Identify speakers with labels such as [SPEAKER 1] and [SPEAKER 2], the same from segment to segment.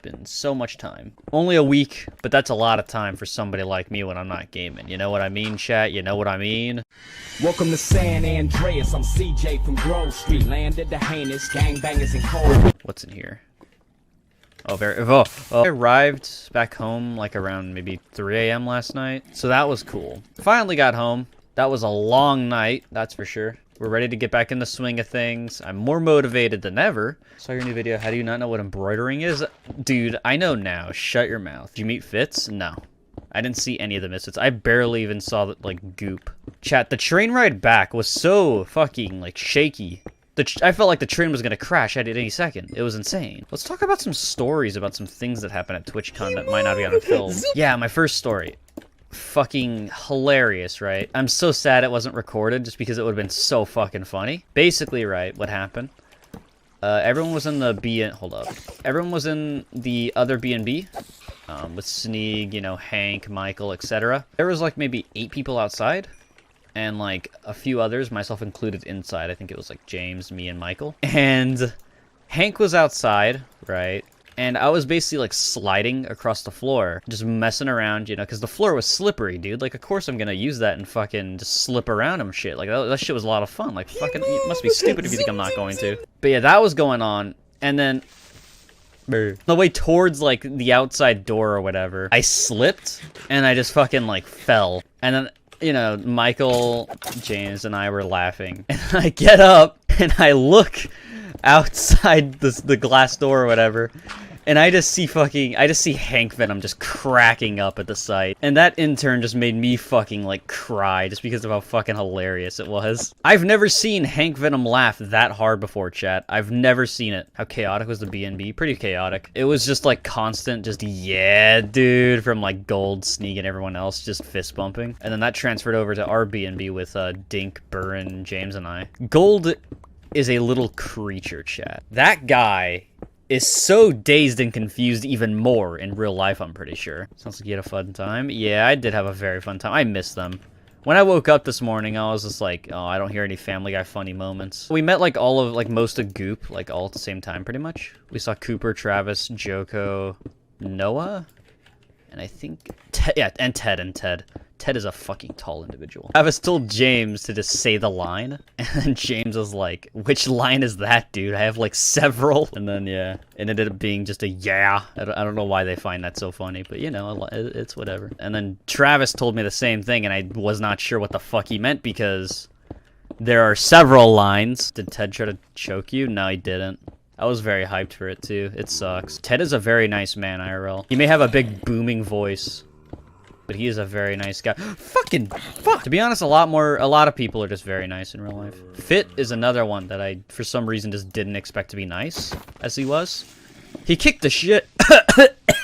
[SPEAKER 1] been so much time. Only a week, but that's a lot of time for somebody like me when I'm not gaming. You know what I mean, chat? You know what I mean?
[SPEAKER 2] Welcome to San Andreas. I'm CJ from Grove Street. Landed the heinous gangbangers in cold.
[SPEAKER 1] What's in here? Oh, I arrived back home like around maybe 3 a.m. last night, so that was cool. Finally got home. That was a long night, that's for sure. We're ready to get back in the swing of things. I'm more motivated than ever. Saw your new video. How do you not know what embroidering is? Dude, I know now. Shut your mouth. Did you meet Fitz? No. I didn't see any of the misfits. I barely even saw the, like, goop. Chat, the train ride back was so fucking, like, shaky. I felt like the train was gonna crash at any second. It was insane. Let's talk about some stories about some things that happened at Twitchcon that might not be on film. Yeah, my first story. Fucking hilarious, right? I'm so sad it wasn't recorded just because it would have been so fucking funny. Basically, right, what happened? Everyone was in the hold up. Everyone was in the other B&B. With Sneeg, you know, Hank, Michael, etc. There was like maybe 8 people outside. And like a few others, myself included, inside. I think it was like James, me, and Michael. And Hank was outside, right? And I was basically like sliding across the floor, just messing around, you know, because the floor was slippery, dude. Like, of course I'm gonna use that and fucking just slip around and shit. Like, that shit was a lot of fun. Like, fucking, it must be stupid if you think I'm not going to. But yeah, that was going on. And then the way towards like the outside door or whatever, I slipped and I just fucking like fell. And then, you know, Michael, James, and I were laughing. And I get up and I look outside the glass door or whatever. And I just see Hank Venom just cracking up at the sight. And that in turn just made me fucking like cry just because of how fucking hilarious it was. I've never seen Hank Venom laugh that hard before, chat. I've never seen it. How chaotic was the B&B? Pretty chaotic. It was just like constant, just yeah, dude, from like Gold, Sneak, and everyone else just fist bumping. And then that transferred over to our B&B with Dink, Burren, James, and I. Gold is a little creature, chat. That guy is so dazed and confused even more in real life, I'm pretty sure. Sounds like you had a fun time. Yeah, I did have a very fun time. I missed them. When I woke up this morning, I was just like, oh, I don't hear any Family Guy funny moments. We met like most of Goop, like all at the same time, pretty much. We saw Cooper, Travis, Joko, Noah, and I think and Ted. Ted is a fucking tall individual. Travis told James to just say the line, and then James was like, which line is that, dude? I have like several. And then, yeah, it ended up being just a yeah. I don't know why they find that so funny, but you know, it's whatever. And then Travis told me the same thing, and I was not sure what the fuck he meant because there are several lines. Did Ted try to choke you? No, he didn't. I was very hyped for it too. It sucks. Ted is a very nice man, IRL. He may have a big booming voice, but he is a very nice guy. Fucking fuck! To be honest, a lot of people are just very nice in real life. Fit is another one that I, for some reason, just didn't expect to be nice, as he was. He kicked the shit.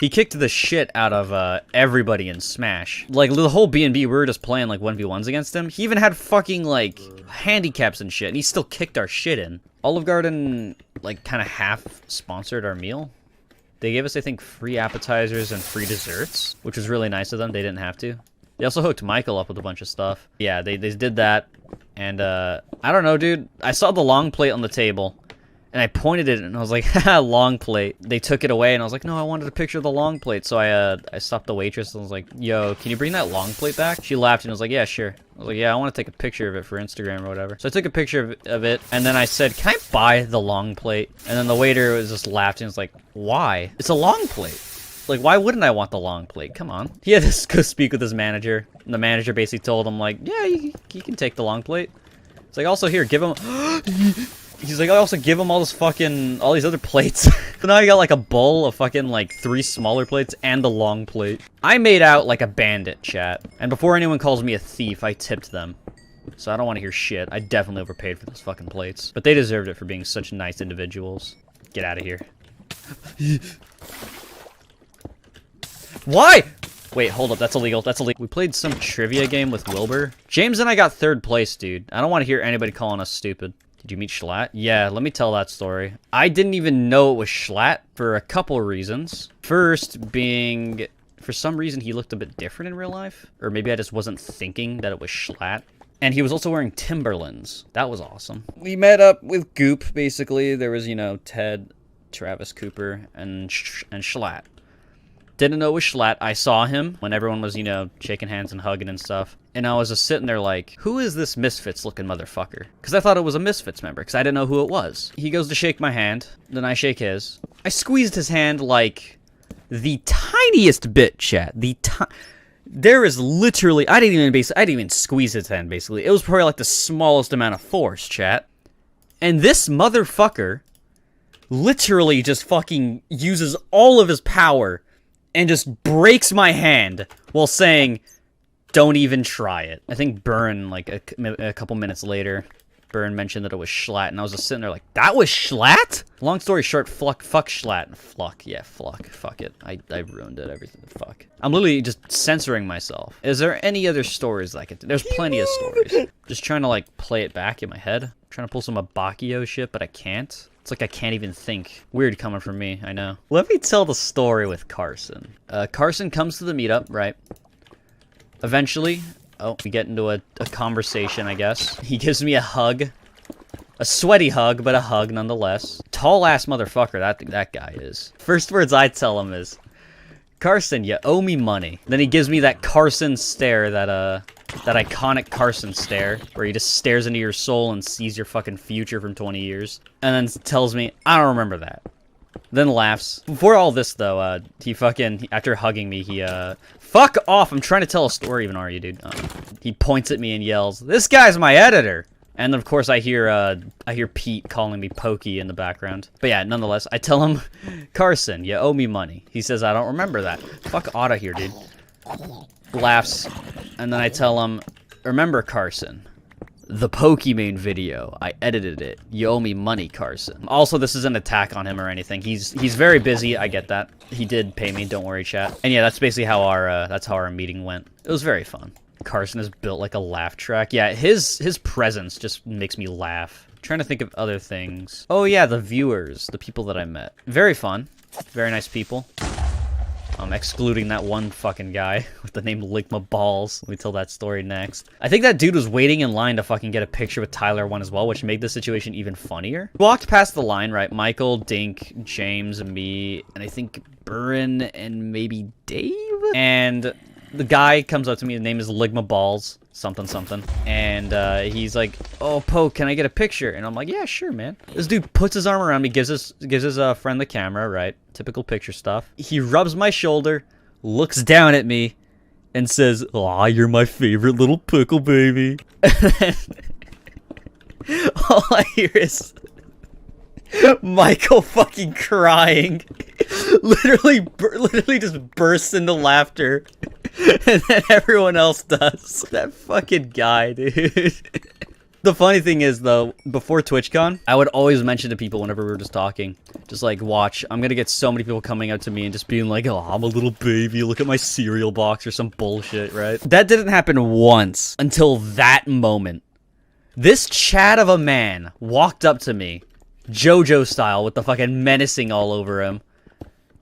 [SPEAKER 1] He kicked the shit out of everybody in Smash. Like the whole B&B, we were just playing like 1v1s against him. He even had fucking like handicaps and shit, and he still kicked our shit in. Olive Garden like kind of half sponsored our meal. They gave us, I think, free appetizers and free desserts, which was really nice of them. They didn't have to. They also hooked Michael up with a bunch of stuff. Yeah, they did that. And, I don't know, dude. I saw the long plate on the table, and I pointed it, and I was like, haha, long plate. They took it away, and I was like, no, I wanted a picture of the long plate. So I stopped the waitress, and I was like, yo, can you bring that long plate back? She laughed, and was like, yeah, sure. I was like, yeah, I want to take a picture of it for Instagram or whatever. So I took a picture of it, and then I said, can I buy the long plate? And then the waiter was just laughed and was like, why? It's a long plate. Like, why wouldn't I want the long plate? Come on. He had to go speak with his manager. And the manager basically told him, like, yeah, you can take the long plate. It's like, also here, give him... He's like, I also give him all these other plates. So now I got like a bowl of fucking like 3 smaller plates and a long plate. I made out like a bandit, chat. And before anyone calls me a thief, I tipped them. So I don't want to hear shit. I definitely overpaid for those fucking plates. But they deserved it for being such nice individuals. Get out of here. Why? Wait, hold up. That's illegal. That's illegal. We played some trivia game with Wilbur. James and I got 3rd place, dude. I don't want to hear anybody calling us stupid. Did you meet Schlatt? Yeah, let me tell that story. I didn't even know it was Schlatt for a couple reasons. First being, for some reason, he looked a bit different in real life. Or maybe I just wasn't thinking that it was Schlatt. And he was also wearing Timberlands. That was awesome. We met up with Goop, basically. There was, you know, Ted, Travis Cooper and Schlatt. Didn't know it was Schlatt. I saw him when everyone was, you know, shaking hands and hugging and stuff. And I was just sitting there like, who is this Misfits-looking motherfucker? Because I thought it was a Misfits member, because I didn't know who it was. He goes to shake my hand, then I shake his. I squeezed his hand like the tiniest bit, chat. There is literally, I didn't even squeeze his hand, basically. It was probably like the smallest amount of force, chat. And this motherfucker literally just fucking uses all of his power and just breaks my hand while saying, don't even try it. I think Burn, like, a couple minutes later, Burn mentioned that it was Schlatt, and I was just sitting there like, that was Schlatt? Long story short, fuck Schlatt. Fuck it. I ruined it, everything, fuck. I'm literally just censoring myself. Is there any other stories I could do? There's plenty of stories. Just trying to, like, play it back in my head. Trying to pull some Abakio shit, but I can't. It's like I can't even think. Weird coming from me, I know. Let me tell the story with Carson. Carson comes to the meetup, right? Eventually, we get into a conversation, I guess. He gives me a hug. A sweaty hug, but a hug nonetheless. Tall-ass motherfucker, that guy is. First words I tell him is, Carson, you owe me money. Then he gives me that Carson stare, that iconic Carson stare, where he just stares into your soul and sees your fucking future from 20 years. And then tells me, I don't remember that. Then laughs. Before all this, though, he fucking, after hugging me, he, fuck off! I'm trying to tell a story even, are you, dude? He points at me and yells, this guy's my editor! And then, of course, I hear Pete calling me Pokey in the background. But yeah, nonetheless, I tell him, Carson, you owe me money. He says, I don't remember that. Fuck outta here, dude. Laughs, and then I tell him, remember, Carson, the Pokemon video, I edited it. You owe me money, Carson. Also, this is an attack on him or anything. He's very busy, I get that. He did pay me, don't worry, chat. And yeah, that's basically how our meeting went. It was very fun. Carson is built like a laugh track. Yeah, his presence just makes me laugh. I'm trying to think of other things. Oh yeah, the viewers, the people that I met. Very fun. Very nice people. Excluding that one fucking guy with the name Ligma Balls. Let me tell that story next. I think that dude was waiting in line to fucking get a picture with Tyler 1 as well, which made the situation even funnier. Walked past the line, right? Michael, Dink, James, me, and I think Burin and maybe Dave? And the guy comes up to me, his name is Ligma Balls, something. And he's like, oh, Poke, can I get a picture? And I'm like, yeah, sure, man. This dude puts his arm around me, gives his friend the camera, right? Typical picture stuff. He rubs my shoulder, looks down at me, and says, aw, you're my favorite little pickle baby. And then all I hear is Michael fucking crying. literally just bursts into laughter. And then everyone else does. That fucking guy, dude. The funny thing is, though, before TwitchCon, I would always mention to people whenever we were just talking, just like, watch, I'm gonna get so many people coming up to me and just being like, oh, I'm a little baby, look at my cereal box or some bullshit, right? That didn't happen once until that moment. This Chad of a man walked up to me, JoJo style, with the fucking menacing all over him,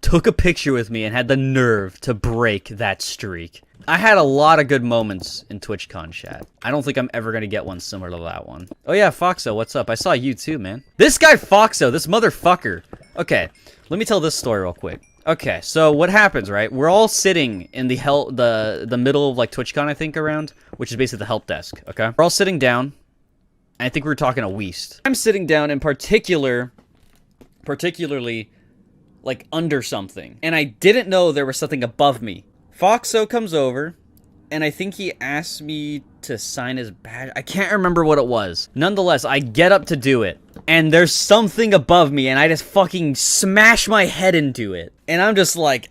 [SPEAKER 1] took a picture with me, and had the nerve to break that streak. I had a lot of good moments in TwitchCon chat. I don't think I'm ever gonna get one similar to that one. Oh yeah, Foxo, what's up? I saw you too, man. This guy Foxo, this motherfucker. Okay, let me tell this story real quick. Okay, so what happens, right? We're all sitting in the middle of like TwitchCon, I think, around, which is basically the help desk, okay? We're all sitting down, and I think we were talking to Weast. I'm sitting down in particularly like under something, and I didn't know there was something above me. Foxo comes over, and I think he asked me to sign his badge. I can't remember what it was. Nonetheless, I get up to do it, and there's something above me, and I just fucking smash my head into it. And I'm just like,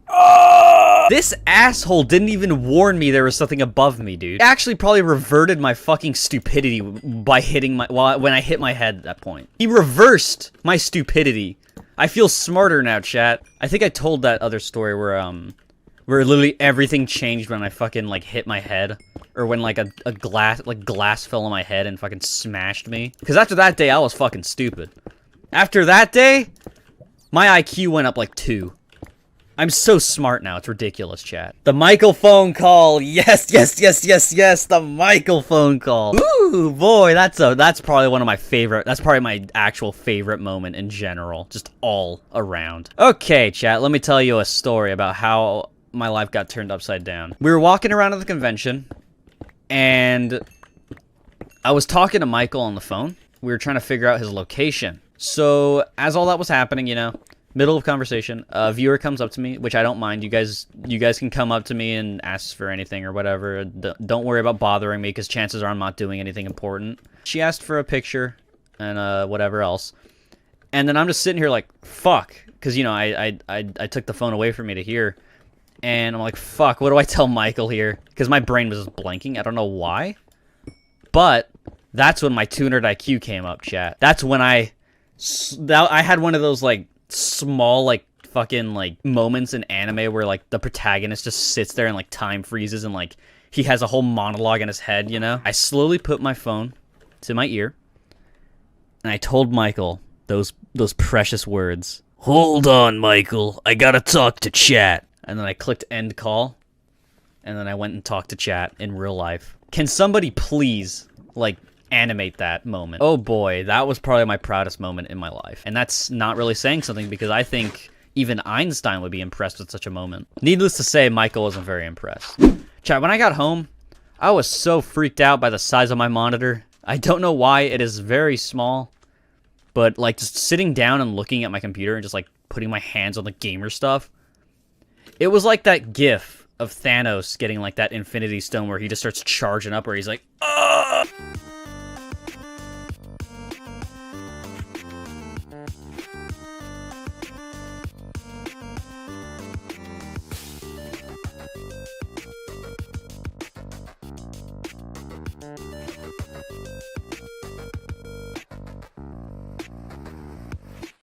[SPEAKER 1] oh! This asshole didn't even warn me there was something above me, dude. He actually probably reverted my fucking stupidity by hitting when I hit my head at that point. He reversed my stupidity. I feel smarter now, chat. I think I told that other story where literally everything changed when I fucking, like, hit my head. Or when, like, a glass fell on my head and fucking smashed me. Because after that day, I was fucking stupid. After that day, my IQ went up, like, 2. I'm so smart now. It's ridiculous, chat. The Michael phone call. Yes, yes, yes, yes, yes. The Michael phone call. Ooh, boy, that's probably one of my favorite. That's probably my actual favorite moment in general, just all around. Okay, chat. Let me tell you a story about how my life got turned upside down. We were walking around at the convention, and I was talking to Michael on the phone. We were trying to figure out his location. So as all that was happening, you know, middle of conversation, a viewer comes up to me, which I don't mind. You guys can come up to me and ask for anything or whatever. Don't worry about bothering me, because chances are I'm not doing anything important. She asked for a picture and whatever else, and then I'm just sitting here like, fuck, because you know I took the phone away from me to hear. And I'm like, fuck, what do I tell Michael here? Because my brain was just blanking. I don't know why. But that's when my 200 IQ came up, chat. That's when I had one of those, like, small, like, fucking, like, moments in anime where, like, the protagonist just sits there and, like, time freezes and, like, he has a whole monologue in his head, you know? I slowly put my phone to my ear, and I told Michael those precious words. Hold on, Michael. I gotta talk to chat. And then I clicked end call, and then I went and talked to chat in real life. Can somebody please, like, animate that moment? Oh boy, that was probably my proudest moment in my life. And that's not really saying something, because I think even Einstein would be impressed with such a moment. Needless to say, Michael wasn't very impressed. Chat, when I got home, I was so freaked out by the size of my monitor. I don't know why. It is very small, but, like, just sitting down and looking at my computer and just, like, putting my hands on the gamer stuff, it was like that gif of Thanos getting, like, that Infinity Stone where he just starts charging up, where he's like, ugh!